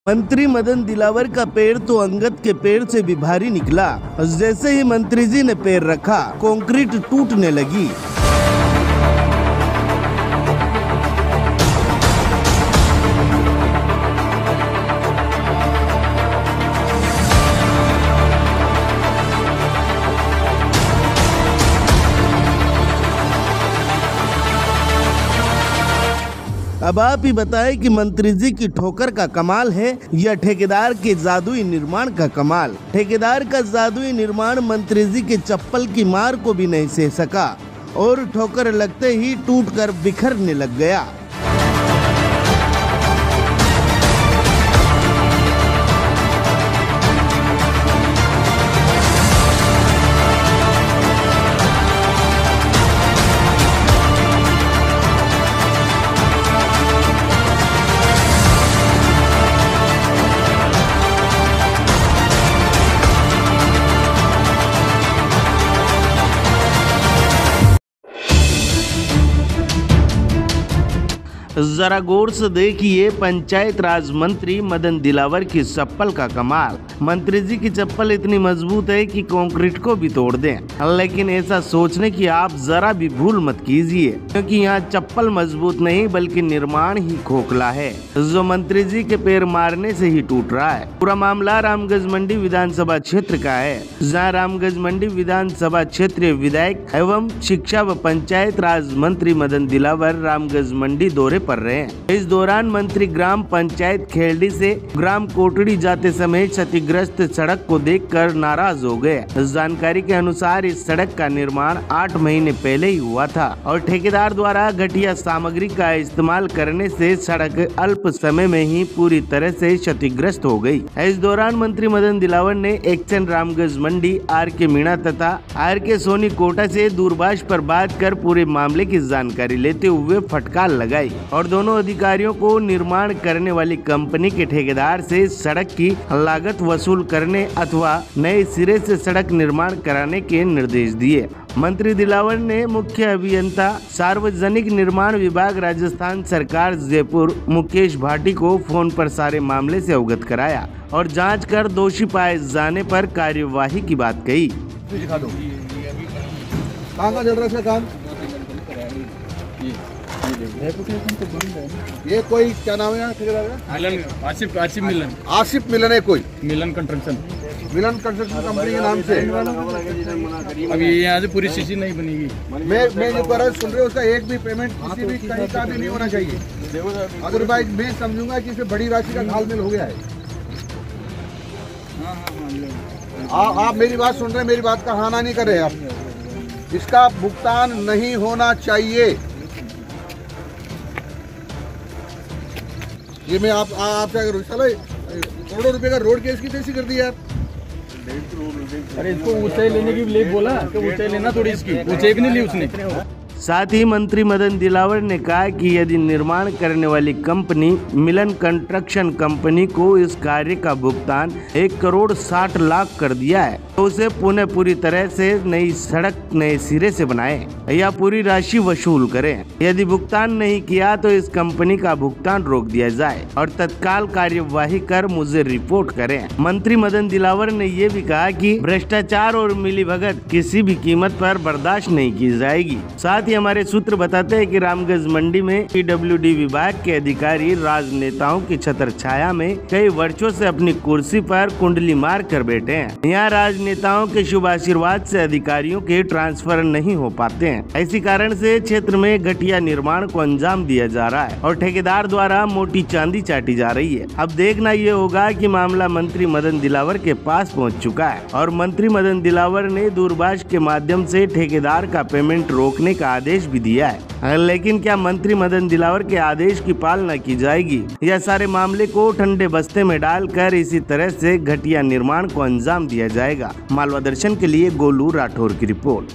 मंत्री मदन दिलावर का पैर तो अंगद के पैर से भी भारी निकला। जैसे ही मंत्री जी ने पैर रखा, कंक्रीट टूटने लगी। अब आप ही बताएं कि मंत्री जी की ठोकर का कमाल है या ठेकेदार के जादुई निर्माण का कमाल। ठेकेदार का जादुई निर्माण मंत्री जी के चप्पल की मार को भी नहीं सह सका और ठोकर लगते ही टूटकर बिखरने लग गया। जरा गौर से देखिए पंचायत राज मंत्री मदन दिलावर की चप्पल का कमाल। मंत्री जी की चप्पल इतनी मजबूत है कि कंक्रीट को भी तोड़ दें, लेकिन ऐसा सोचने की आप जरा भी भूल मत कीजिए, क्योंकि यहाँ चप्पल मजबूत नहीं बल्कि निर्माण ही खोखला है, जो मंत्री जी के पैर मारने से ही टूट रहा है। पूरा मामला रामगंज मंडी विधानसभा क्षेत्र का है, जहाँ रामगंज मंडी विधानसभा क्षेत्रीय विधायक एवं शिक्षा व पंचायत राज मंत्री मदन दिलावर रामगंज मंडी दौरे पर रहे हैं। इस दौरान मंत्री ग्राम पंचायत खेलडी से ग्राम कोटड़ी जाते समय क्षतिग्रस्त सड़क को देखकर नाराज हो गए। जानकारी के अनुसार इस सड़क का निर्माण 8 महीने पहले ही हुआ था और ठेकेदार द्वारा घटिया सामग्री का इस्तेमाल करने से सड़क अल्प समय में ही पूरी तरह से क्षतिग्रस्त हो गई। इस दौरान मंत्री मदन दिलावर ने एक्शन रामगंज मंडी RK मीणा तथा RK सोनी कोटा से दूरभाष पर बात कर पूरे मामले की जानकारी लेते हुए फटकार लगाई और दोनों अधिकारियों को निर्माण करने वाली कंपनी के ठेकेदार से सड़क की लागत वसूल करने अथवा नए सिरे से सड़क निर्माण कराने के निर्देश दिए। मंत्री दिलावर ने मुख्य अभियंता सार्वजनिक निर्माण विभाग राजस्थान सरकार जयपुर मुकेश भाटी को फोन पर सारे मामले से अवगत कराया और जांच कर दोषी पाए जाने पर कार्यवाही की बात कही। दिखा दो कहाँ चल रहा है काम? ये कोई क्या नाम है ठेकेदार? आसिफ मिलन है। कोई मिलन कंस्ट्रक्शन कंपनी के नाम से अभी यहाँ से पूरी स्थिति नहीं बनेगी। मैं जो कर रहा सुन रहे हो, उसका एक भी पेमेंट किसी भी कहीं का भी नहीं होना चाहिए। अदरवाइज मैं समझूंगा कि इसमें बड़ी राशि का घालमेल हो गया है। आप मेरी बात सुन रहे हैं, मेरी बात का हाना नहीं कर रहे आप। इसका भुगतान नहीं होना चाहिए। ये मैं आपसे अगर करोड़ों रुपए का रोड केस की तैसी कर दी यार। अरे इसको ऊंचाई लेने की ले बोला कि ऊंचाई लेना थोड़ी, इसकी ऊंचाई भी नहीं ली उसने। साथ ही मंत्री मदन दिलावर ने कहा कि यदि निर्माण करने वाली कंपनी मिलन कंस्ट्रक्शन कंपनी को इस कार्य का भुगतान 1,60,00,000 कर दिया है तो उसे पुनः पूरी तरह से नई सड़क नए सिरे से बनाएं या पूरी राशि वसूल करें। यदि भुगतान नहीं किया तो इस कंपनी का भुगतान रोक दिया जाए और तत्काल कार्यवाही कर मुझे रिपोर्ट करें। मंत्री मदन दिलावर ने ये भी कहा कि भ्रष्टाचार और मिलीभगत किसी भी कीमत पर बर्दाश्त नहीं की जाएगी। साथ ही हमारे सूत्र बताते हैं कि रामगंज मंडी में PWD विभाग के अधिकारी राजनेताओं की छत्र छाया में कई वर्षों से अपनी कुर्सी पर कुंडली मार कर बैठे हैं। यहाँ राजनेताओं के शुभ आशीर्वाद से अधिकारियों के ट्रांसफर नहीं हो पाते हैं। इसी कारण से क्षेत्र में घटिया निर्माण को अंजाम दिया जा रहा है और ठेकेदार द्वारा मोटी चांदी चाटी जा रही है। अब देखना ये होगा कि मामला मंत्री मदन दिलावर के पास पहुँच चुका है और मंत्री मदन दिलावर ने दूरभाष के माध्यम से ठेकेदार का पेमेंट रोकने का आदेश भी दिया है, लेकिन क्या मंत्री मदन दिलावर के आदेश की पालना की जाएगी या सारे मामले को ठंडे बस्ते में डालकर इसी तरह से घटिया निर्माण को अंजाम दिया जाएगा? मालवा दर्शन के लिए गोलू राठौर की रिपोर्ट।